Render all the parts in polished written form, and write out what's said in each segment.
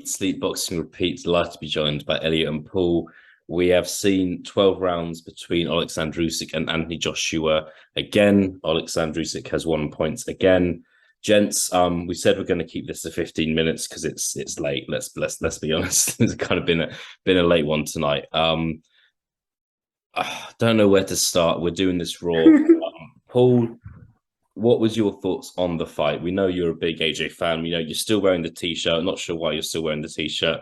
Eat, Sleep, Boxing, Repeat. Delighted to be joined by Elliot and Paul. We have seen 12 rounds between Oleksandr Usyk and Anthony Joshua. Again, Oleksandr Usyk has 1 point again. Gents, we said we're going to keep this to 15 minutes because it's late. Let's be honest. It's kind of been a late one tonight. I don't know where to start. We're doing this raw. Paul, what was your thoughts on the fight? We know you're a big AJ fan. You know you're still wearing the t-shirt. Not sure why you're still wearing the t-shirt,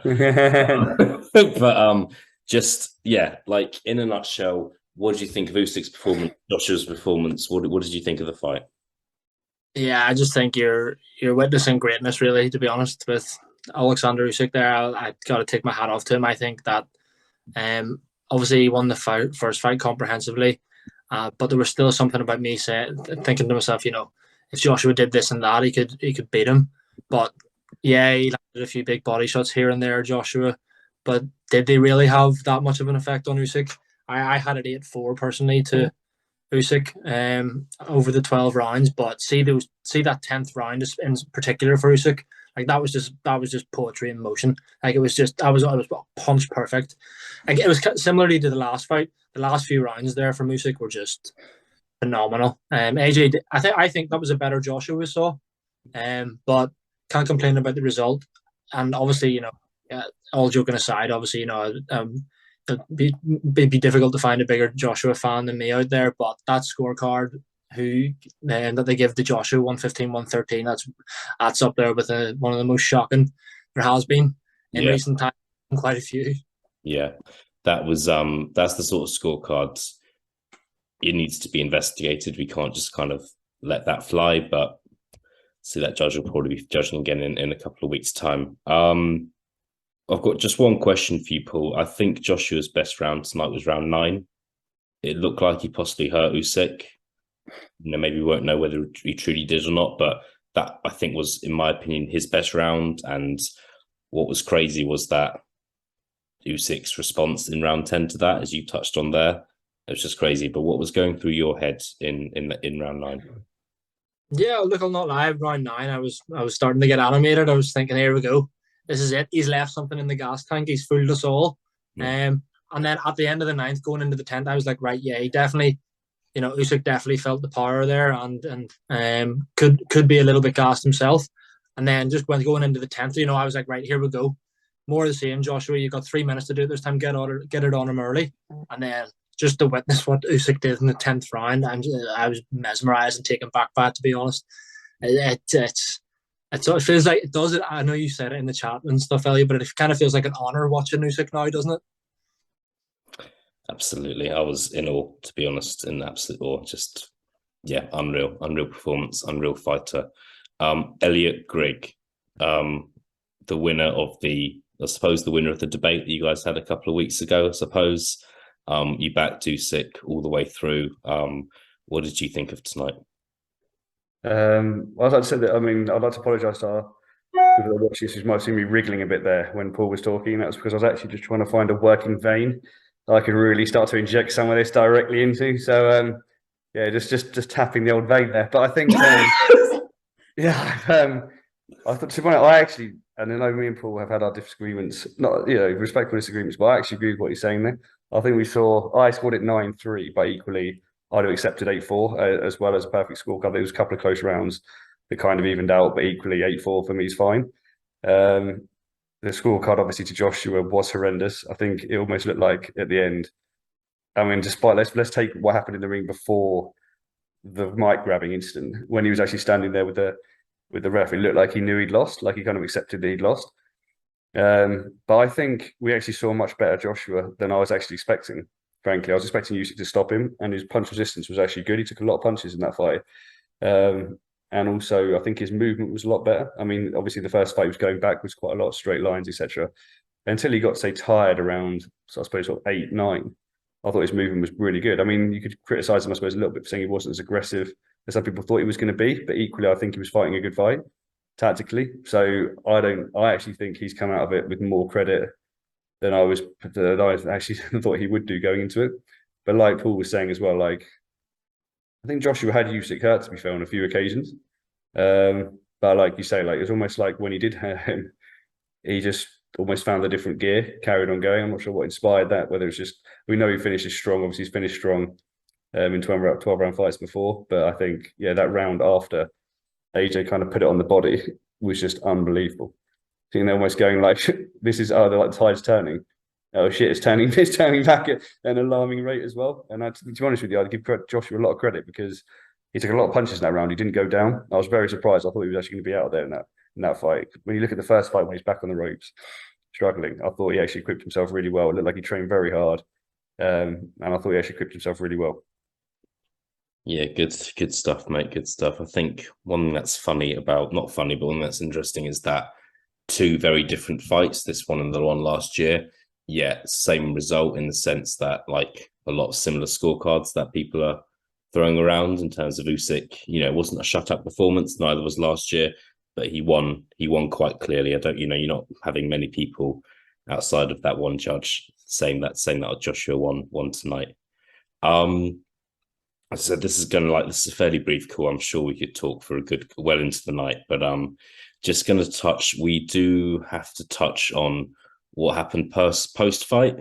but just like in a nutshell, what did you think of Usyk's performance, Joshua's performance? What did you think of the fight? Yeah, I just think you're witnessing greatness, really. To be honest, with Oleksandr Usyk, there, I got to take my hat off to him. I think that obviously he won the first fight comprehensively, but there was still something about me thinking to myself, if Joshua did this and that, he could beat him. But yeah, he landed a few big body shots here and there, Joshua. But did they really have that much of an effect on Usyk? I had it 8-4 personally to Usyk over the 12 rounds, but see that 10th round in particular for Usyk, like that was just poetry in motion. Like it was punch perfect. Like it was similarly to the last fight. The last few rounds there from Usyk were just phenomenal. AJ, I think that was a better Joshua we saw, but can't complain about the result. And obviously, all joking aside, obviously, it'd be difficult to find a bigger Joshua fan than me out there, but that scorecard that they give to Joshua 115, 113, that's up there with one of the most shocking there has been in recent times. Quite a few. Yeah, that was that's the sort of scorecard it needs to be investigated. We can't just kind of let that fly, but see that judge will probably be judging again in a couple of weeks' time. I've got just one question for you, Paul. I think Joshua's best round tonight was round 9. It looked like he possibly hurt Usyk. Maybe we won't know whether he truly did or not, but that I think was, in my opinion, his best round. And what was crazy was that Usyk's response in round 10 to that, as you touched on there, it was just crazy. But what was going through your head in round 9? Yeah, look, I'll not lie. Round 9, I was starting to get animated. I was thinking, here we go. This is it. He's left something in the gas tank. He's fooled us all. And then at the end of the 9th, going into the 10th, I was like, right, yeah, he definitely, Usyk definitely felt the power there and could be a little bit gassed himself. And then just going into the 10th, I was like, right, here we go. More of the same, Joshua. You got 3 minutes to do it this time. Get it on him early. And then just to witness what Usyk did in the 10th round, I was mesmerized and taken back by it, to be honest. It feels like it does it. I know you said it in the chat and stuff, Elliot, but it kind of feels like an honor watching Usyk now, doesn't it? Absolutely. I was in awe, to be honest, in absolute awe. Just, unreal performance, unreal fighter. Elliot Grigg, the winner of the winner of the debate that you guys had a couple of weeks ago, I suppose. You backed Usyk all the way through. What did you think of tonight? I'd like to say that, I'd like to apologise to our people that watch this who might have seen me wriggling a bit there when Paul was talking. That was because I was actually just trying to find a working vein that I could really start to inject some of this directly into. So, just tapping the old vein there. But I think, I thought, to be honest, I actually, and I know me and Paul have had our disagreements, not, respectful disagreements, but I actually agree with what he's saying there. I think I scored it 9-3, but equally, I'd have accepted 8-4 as well as a perfect scorecard. There was a couple of close rounds that kind of evened out, but equally 8-4 for me is fine. The scorecard, obviously, to Joshua was horrendous. I think it almost looked like at the end. Despite let's take what happened in the ring before the mic grabbing incident, when he was actually standing there with the ref, it looked like he knew he'd lost, like he kind of accepted that he'd lost. But I think we actually saw a much better Joshua than I was actually expecting. Frankly, I was expecting Usyk to stop him, and his punch resistance was actually good. He took a lot of punches in that fight. And also, I think his movement was a lot better. Obviously, the first fight was going backwards, quite a lot of straight lines, etc. Until he got, say, tired around, so I suppose, sort of 8, 9. I thought his movement was really good. You could criticise him, I suppose, a little bit for saying he wasn't as aggressive as some people thought he was going to be, but equally, I think he was fighting a good fight tactically. So I actually think he's come out of it with more credit than I actually thought he would do going into it. But like Paul was saying as well, I think Joshua had Usyk hurt, to be fair, on a few occasions. But like you say, it's almost like when he did hurt him, he just almost found a different gear, carried on going. I'm not sure what inspired that, whether it's just, we know he finishes strong. Obviously, he's finished strong in 12 round fights before. But I think, yeah, that round after AJ kind of put it on the body was just unbelievable. I think they're almost going like, this is, they're like the tide's turning. Oh shit, it's turning back at an alarming rate as well. And to be honest with you, I'd give Joshua a lot of credit because he took a lot of punches in that round. He didn't go down. I was very surprised. I thought he was actually going to be out there in that fight. When you look at the first fight when he's back on the ropes, struggling, I thought he actually equipped himself really well. It looked like he trained very hard, and I thought he actually equipped himself really well. Yeah, good stuff, mate. Good stuff. I think one thing that's not funny, but one that's interesting is that two very different fights, this one and the one last year. Yeah, same result in the sense that like a lot of similar scorecards that people are throwing around in terms of Usyk. It wasn't a shut up performance, neither was last year, but he won quite clearly. You're not having many people outside of that one judge saying that Joshua won tonight. So this is a fairly brief call. I'm sure we could talk for well into the night, but just going to touch. We do have to touch on what happened post fight.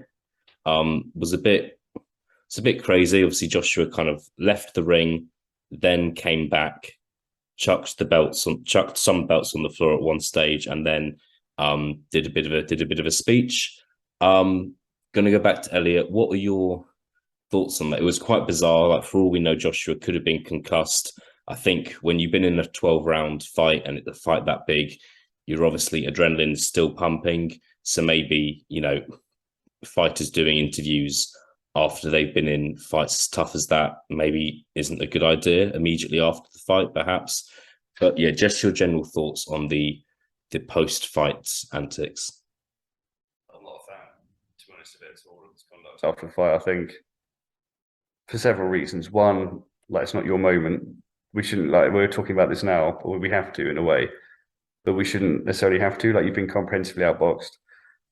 It's a bit crazy. Obviously, Joshua kind of left the ring, then came back, chucked some belts on the floor at one stage, and then did a bit of a speech. Going to go back to Elliot. What are your thoughts on that? It was quite bizarre. Like, for all we know, Joshua could have been concussed. I think when you've been in a 12-round fight and the fight that big, you're obviously adrenaline is still pumping. So maybe, fighters doing interviews after they've been in fights as tough as that maybe isn't a good idea immediately after the fight, perhaps. But yeah, just your general thoughts on the post-fight antics. I'm not a fan, to be honest, of it. All of this conduct after the fight, I think, for several reasons. One, like, it's not your moment. We shouldn't, like, we're talking about this now, or we have to in a way, but we shouldn't necessarily have to. Like, you've been comprehensively outboxed.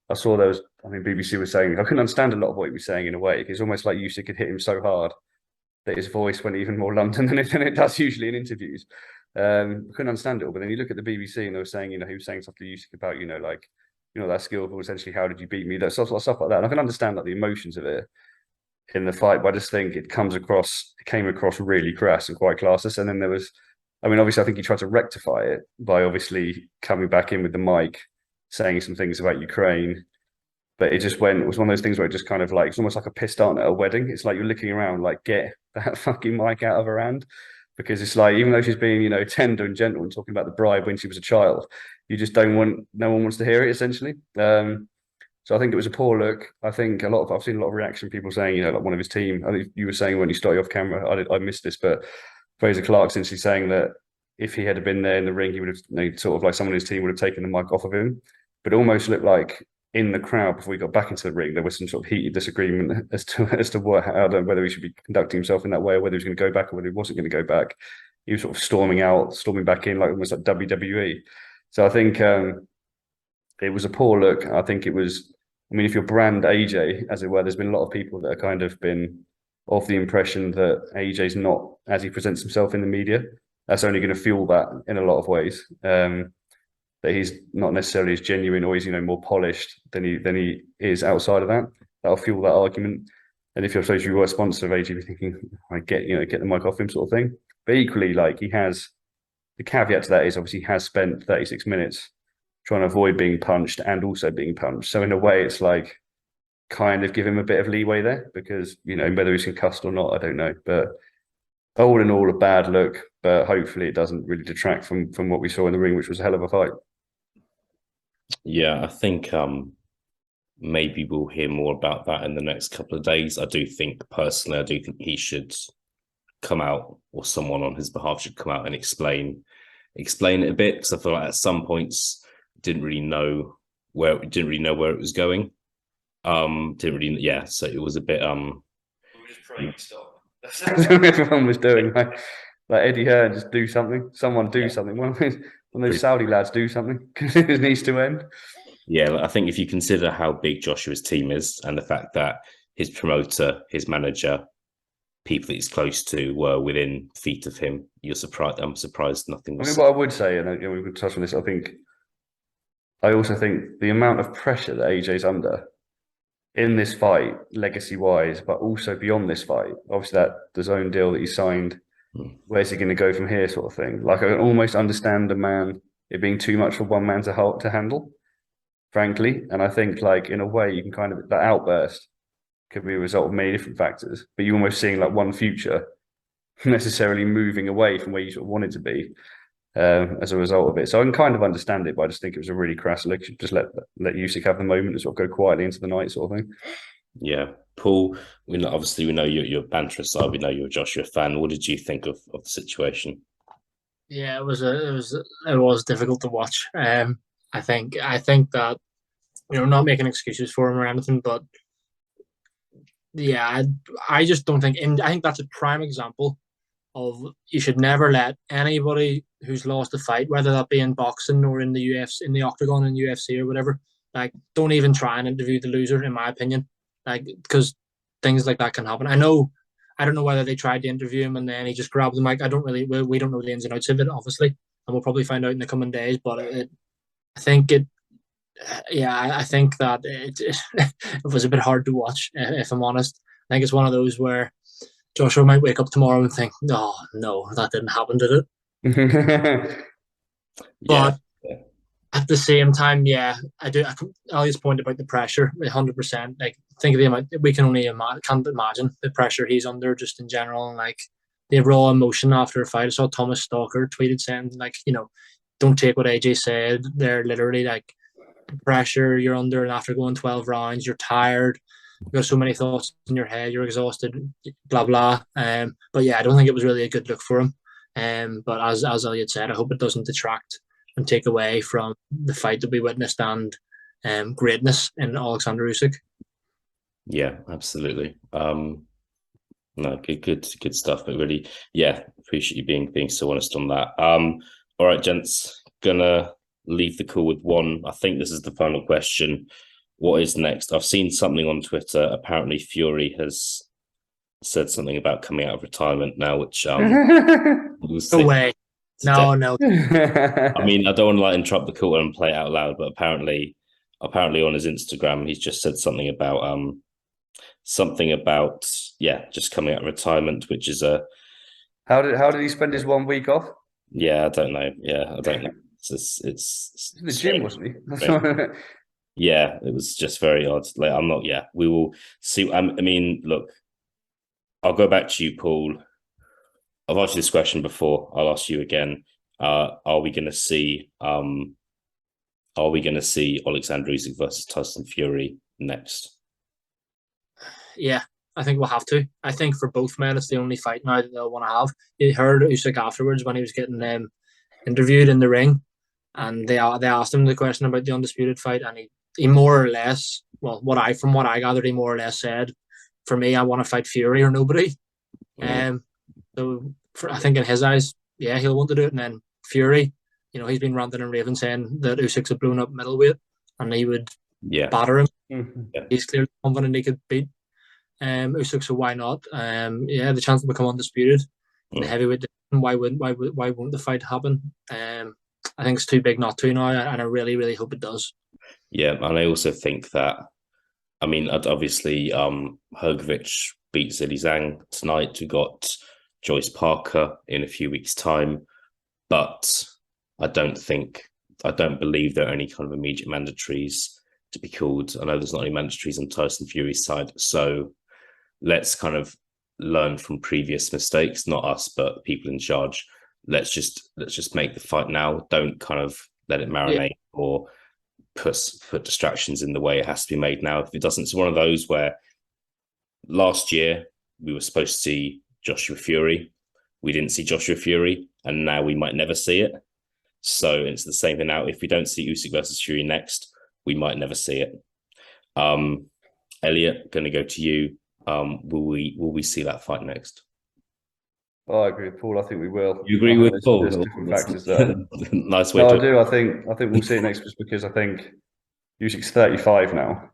I saw those, BBC was saying, I couldn't understand a lot of what he was saying in a way. It's almost like Usyk could hit him so hard that his voice went even more London than it does usually in interviews. Couldn't understand it all. But then you look at the BBC and they were saying, he was saying stuff to Usyk about, that skillful, essentially, how did you beat me? That stuff like that. And I can understand the emotions of it in the fight, but I just think it came across really crass and quite classless. And then there was, obviously, I think he tried to rectify it by obviously coming back in with the mic, saying some things about Ukraine, but it was one of those things where it just kind of like, it's almost like a pissed aunt at a wedding. It's like you're looking around like, get that fucking mic out of her hand, because it's like, even though she's being, tender and gentle and talking about the bride when she was a child, you just no one wants to hear it, essentially. So I think it was a poor look. I think I've seen a lot of reaction, people saying, like one of his team, I think you were saying when you started off camera, I missed this, but Fraser Clark essentially saying that if he had been there in the ring, he would have, sort of like someone in his team would have taken the mic off of him. But it almost looked like in the crowd before he got back into the ring, there was some sort of heated disagreement as to whether he should be conducting himself in that way, or whether he was going to go back or whether he wasn't going to go back. He was sort of storming back in, like almost like WWE. So I think it was a poor look. I think it was, if you're brand AJ, as it were, there's been a lot of people that are kind of been of the impression that AJ's not as he presents himself in the media. That's only going to fuel that in a lot of ways. That he's not necessarily as genuine, or he's more polished than he is outside of that. That'll fuel that argument. And if you were a sponsor of AJ, you're thinking, I get the mic off him, sort of thing. But equally, like, he has, the caveat to that is obviously he has spent 36 minutes trying to avoid being punched and also being punched. So in a way, it's like kind of give him a bit of leeway there, because whether he's concussed or not, I don't know. But all in all, a bad look. But hopefully, it doesn't really detract from what we saw in the ring, which was a hell of a fight. Yeah, I think maybe we'll hear more about that in the next couple of days. I do think he should come out, or someone on his behalf should come out and explain it a bit, because I feel like at some points didn't really know where it was going. So it was a bit We were just praying to stop. That's what everyone was doing. Like Eddie Hearn, just do something. Someone do something. One of those Saudi lads do something, because it needs to end. Yeah, I think if you consider how big Joshua's team is, and the fact that his promoter, his manager, people that he's close to were within feet of him, I'm surprised nothing was. What I would say, and we could touch on this, I think I also think the amount of pressure that AJ's under in this fight, legacy-wise, but also beyond this fight, obviously that the zone deal that he signed, where's he going to go from here, sort of thing. Like I can almost understand it being too much for one man to handle, frankly. And I think, like, in a way, you can kind of, that outburst could be a result of many different factors, but you're almost seeing like one future necessarily moving away from where you sort of wanted to be as a result of it. So I can kind of understand it, but I just think it was a really crass look. Just let Usyk have the moment and sort of go quietly into the night, sort of thing. Yeah, Paul. We know you're a banter aside. We know you're a Joshua fan. What did you think of the situation? Yeah, it was difficult to watch. I think that not making excuses for him or anything, but yeah, I just don't think. And I think that's a prime example of you should never let anybody who's lost a fight, whether that be in boxing or in the UFC, in the octagon in UFC or whatever, like don't even try and interview the loser, in my opinion. Like, because things like that can happen. I don't know whether they tried to interview him and then he just grabbed the mic. We don't know the ins and outs of it, obviously, and we'll probably find out in the coming days. But I think I think that it was a bit hard to watch, if I'm honest. I think it's one of those where Joshua might wake up tomorrow and think, "Oh no, that didn't happen, did it?" But at the same time, yeah, I do. Elliott's point about the pressure, 100%. Like, think of the amount we can only can't imagine the pressure he's under just in general, and like the raw emotion after a fight. I saw Thomas Stalker tweeted saying, like, don't take what AJ said. They're literally like pressure you're under, and after going 12 rounds, you're tired. You've got so many thoughts in your head. You're exhausted. Blah blah. But yeah, I don't think it was really a good look for him. But as Elliot said, I hope it doesn't detract and take away from the fight that we witnessed and greatness in Oleksandr Usyk. Yeah, absolutely. No, good stuff. But really, yeah, appreciate you being so honest on that. All right, gents, gonna leave the call with one. I think this is the final question. What is next? I've seen something on Twitter. Apparently, Fury has said something about coming out of retirement now, which No way. No. I mean, I don't want to like interrupt the call and play it out loud, but apparently on his Instagram, he's just said something about just coming out of retirement, which is a how did he spend his 1 week off? Yeah, I don't know. Yeah, I don't know. It's in the gym, wasn't he? Yeah, it was just very odd. Like, I'm not. Yeah, we will see. I mean, look, I'll go back to you, Paul. I've asked you this question before. I'll ask you again. Are we going to see Oleksandr Usyk versus Tyson Fury next? Yeah, I think we'll have to. I think for both men, it's the only fight now that they'll want to have. You heard Usyk afterwards when he was getting interviewed in the ring, and they asked him the question about the undisputed fight, and he more or less, well, from what I gathered, he more or less said, "For me, I want to fight Fury or nobody." So I think in his eyes, yeah, he'll want to do it. And then Fury, he's been ranting and raving saying that Usyk's a blown up middleweight and he would batter him. Yeah. He's clearly confident he could beat Usyk, so why not? The chance to become undisputed in the heavyweight division, why won't the fight happen? I think it's too big not to now, and I really, really hope it does. Yeah, and I also think that, I mean, obviously, Hrgovic beat Zhilei Zhang tonight. We got Joyce Parker in a few weeks' time, but I don't believe there are any kind of immediate mandatories to be called. I know there's not any mandatories on Tyson Fury's side, so let's kind of learn from previous mistakes, not us, but people in charge. Let's just make the fight now. Don't kind of let it marinate or put distractions in the way. It has to be made now. If it doesn't, it's one of those where last year we were supposed to see Joshua Fury. We didn't see Joshua Fury, and now we might never see it. So it's the same thing now. If we don't see Usyk versus Fury next, we might never see it. Elliot, going to go to you. Will we see that fight next? Oh, I agree with Paul. I think we will. You agree with Paul? There's different factors there. Nice way. No, I do. I think we'll see it next, just because I think Usyk's 35 now,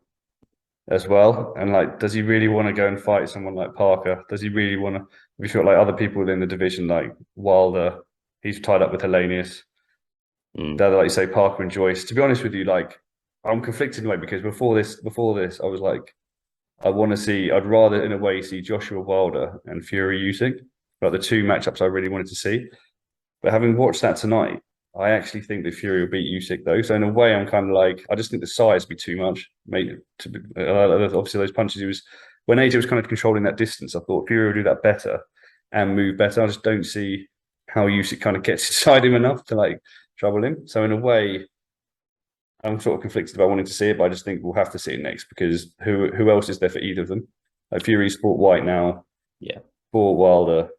as well. And like, does he really want to go and fight someone like Parker? Does he really want to? Have you got like other people in the division like Wilder? He's tied up with Hellenius. That, like you say, Parker and Joyce. To be honest with you, like I'm conflicted in a way because before this, I was like, I'd rather in a way see Joshua Wilder and Fury Usyk, like the two matchups I really wanted to see. But having watched that tonight, I actually think that Fury will beat Usyk though. So in a way, I'm kind of like, I just think the size would be too much. Obviously those punches when AJ was kind of controlling that distance, I thought Fury would do that better and move better. I just don't see how Usyk kind of gets inside him enough to like trouble him. So in a way, I'm sort of conflicted about wanting to see it, but I just think we'll have to see it next because who else is there for either of them? Like Fury's fought White now, fought Wilder.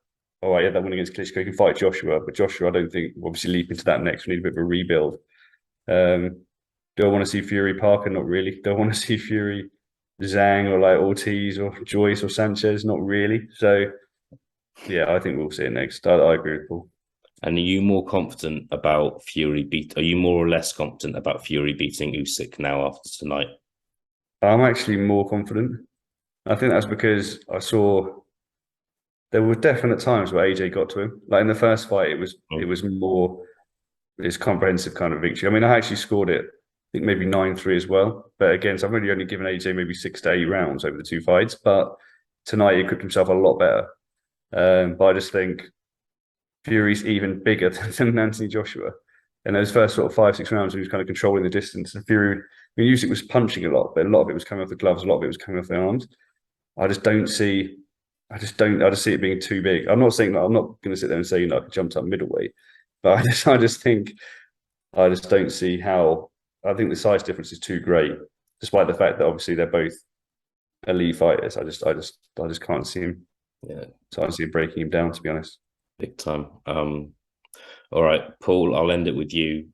All right, that win against Klitschko, he can fight Joshua, but Joshua, I don't think will obviously leap into that next. We need a bit of a rebuild. Do I want to see Fury Parker? Not really. Do I want to see Fury Zhang or like Ortiz or Joyce or Sanchez? Not really. So yeah, I think we'll see it next. I agree with Paul. And are you more confident about Are you more or less confident about Fury beating Usyk now after tonight? I'm actually more confident. I think that's because I saw there were definite times where AJ got to him. Like in the first fight, it was more this comprehensive kind of victory. I mean, I actually scored it, I think maybe 9-3 as well. But again, so I've really only given AJ maybe 6 to 8 rounds over the two fights. But tonight he equipped himself a lot better. But I just think Fury's even bigger than Anthony Joshua. And those first sort of 5-6 rounds, he was kind of controlling the distance. And Fury, I mean, Usyk was punching a lot, but a lot of it was coming off the gloves, a lot of it was coming off the arms. I just see it being too big. I'm not saying that. I'm not going to sit there and say, you know, I could jump up middleweight, but I just don't see how. I think the size difference is too great, despite the fact that obviously they're both elite fighters. I just can't see him. Yeah, so I see him breaking him down, to be honest. Big time. All right, Paul, I'll end it with you.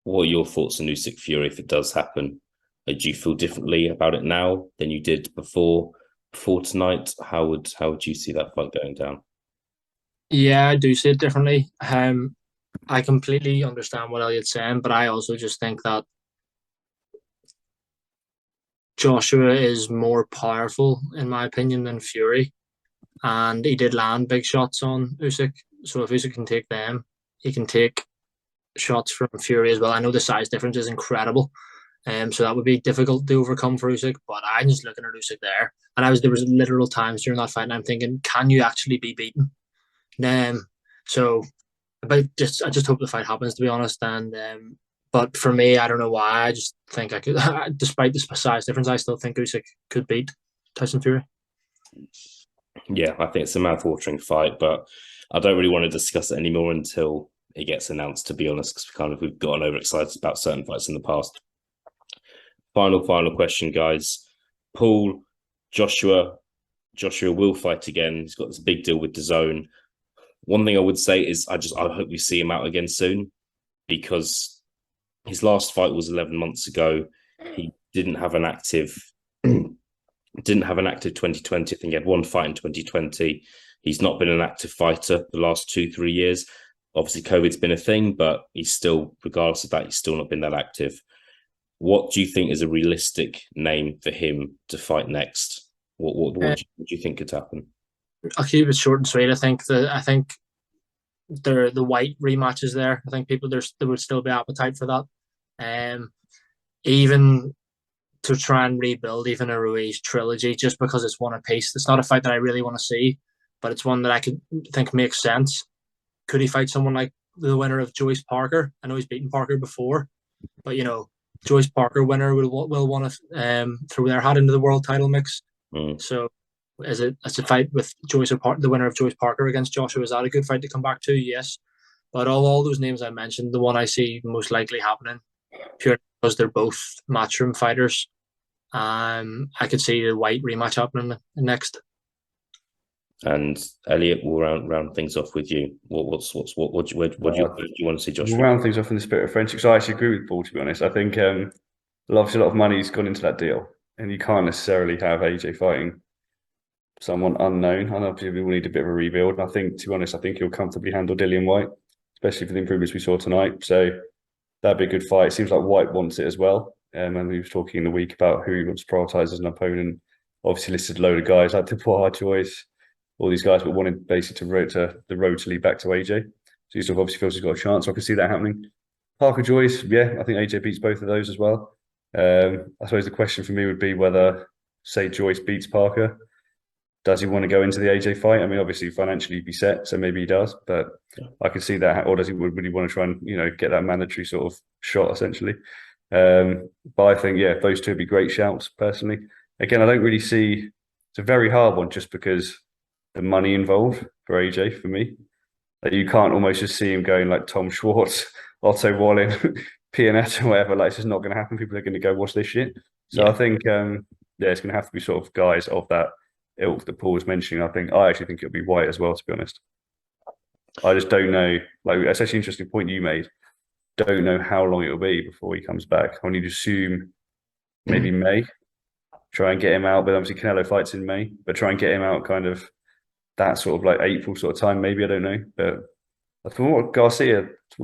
What are your thoughts on Usyk Fury if it does happen? Do you feel differently about it now than you did before tonight? How would you see that fight going down? Yeah, I do see it differently. I completely understand what Elliott's saying, but I also just think that Joshua is more powerful, in my opinion, than Fury. And he did land big shots on Usyk. So if Usyk can take them, he can take shots from Fury as well. I know the size difference is incredible. So that would be difficult to overcome for Usyk. But I'm just looking at Usyk there. And there was literal times during that fight and I'm thinking, can you actually be beaten? I just hope the fight happens, to be honest. But for me, I don't know why. I just think I could, despite the size difference, I still think Usyk could beat Tyson Fury. Yeah, I think it's a mouth-watering fight, but I don't really want to discuss it anymore until it gets announced, to be honest, because we've gotten overexcited about certain fights in the past. Final question, guys. Paul, Joshua will fight again. He's got this big deal with DAZN. One thing I would say is I hope we see him out again soon, because his last fight was 11 months ago. He didn't have an active 2020. I think he had one fight in 2020. He's not been an active fighter the last 2-3 years. Obviously, COVID's been a thing, but he's still, regardless of that, he's still not been that active. What do you think is a realistic name for him to fight next? What do you think could happen? I'll keep it short and sweet. I think the White rematch is there. I think there would still be appetite for that. Even to try and rebuild even a Ruiz trilogy, just because it's one apiece. It's not a fight that I really want to see, but it's one that I could think makes sense. Could he fight someone like the winner of Joyce Parker? I know he's beaten Parker before, but Joyce Parker winner will want to throw their hat into the world title mix. So as a fight with the winner of Joyce Parker against Joshua, is that a good fight to come back to? Yes. But all those names I mentioned, the one I see most likely happening, purely because they're both matchroom fighters, I could see the White rematch happening next. And Elliot, will round things off with you. What do you want to see, Joshua? We'll round things off in the spirit of friendship. So I actually agree with Paul, to be honest. I think obviously a lot of money's gone into that deal, and you can't necessarily have AJ fighting someone unknown. And obviously we need a bit of a rebuild. And I think, to be honest, he'll comfortably handle Dillian White, especially for the improvements we saw tonight. So that'd be a good fight. It seems like White wants it as well. And we was talking in the week about who he wants to prioritise as an opponent. Obviously listed a load of guys like Dubois, Joyce, all these guys, but wanted basically to the road to lead back to AJ. So he obviously feels he's got a chance. So I can see that happening. Parker Joyce, yeah, I think AJ beats both of those as well. I suppose the question for me would be whether, say, Joyce beats Parker, does he want to go into the AJ fight? I mean, obviously financially he'd be set, so maybe he does, but I can see that. Or does he would he want to try and get that mandatory sort of shot essentially? But I think those two would be great shouts personally. Again, I don't really see. It's a very hard one just because the money involved for AJ for me. Like you can't almost just see him going like Tom Schwartz, Otto Wallin, Pianetta, or whatever. Like it's just not going to happen. People are going to go watch this shit. So I think it's going to have to be sort of guys of that ilk that Paul was mentioning. I actually think it'll be White as well, to be honest. I just don't know. Like it's actually an interesting point you made. Don't know how long it'll be before he comes back. I need to assume maybe May. Try and get him out, but obviously Canelo fights in May. But try and get him out kind of that sort of like April sort of time. Maybe I don't know. But from what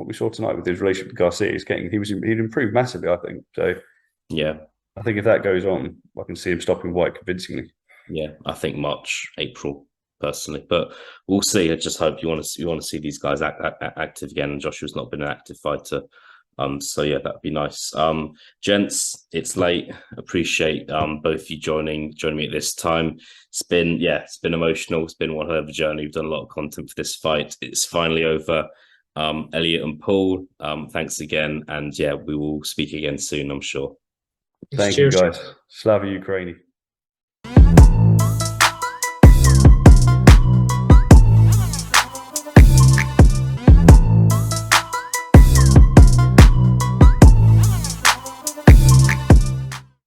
we saw tonight with his relationship with Garcia, he'd improved massively. I think so. Yeah, I think if that goes on, I can see him stopping White convincingly. Yeah, I think March, April, personally, but we'll see. I just hope you want to see these guys active again. And Joshua's not been an active fighter, so yeah, that'd be nice. Gents, it's late. Appreciate both of you joining me at this time. It's been emotional. It's been one hell of a journey. We've done a lot of content for this fight. It's finally over. Elliot and Paul, thanks again, and we will speak again soon, I'm sure. Thank you, guys. Slava Ukraini.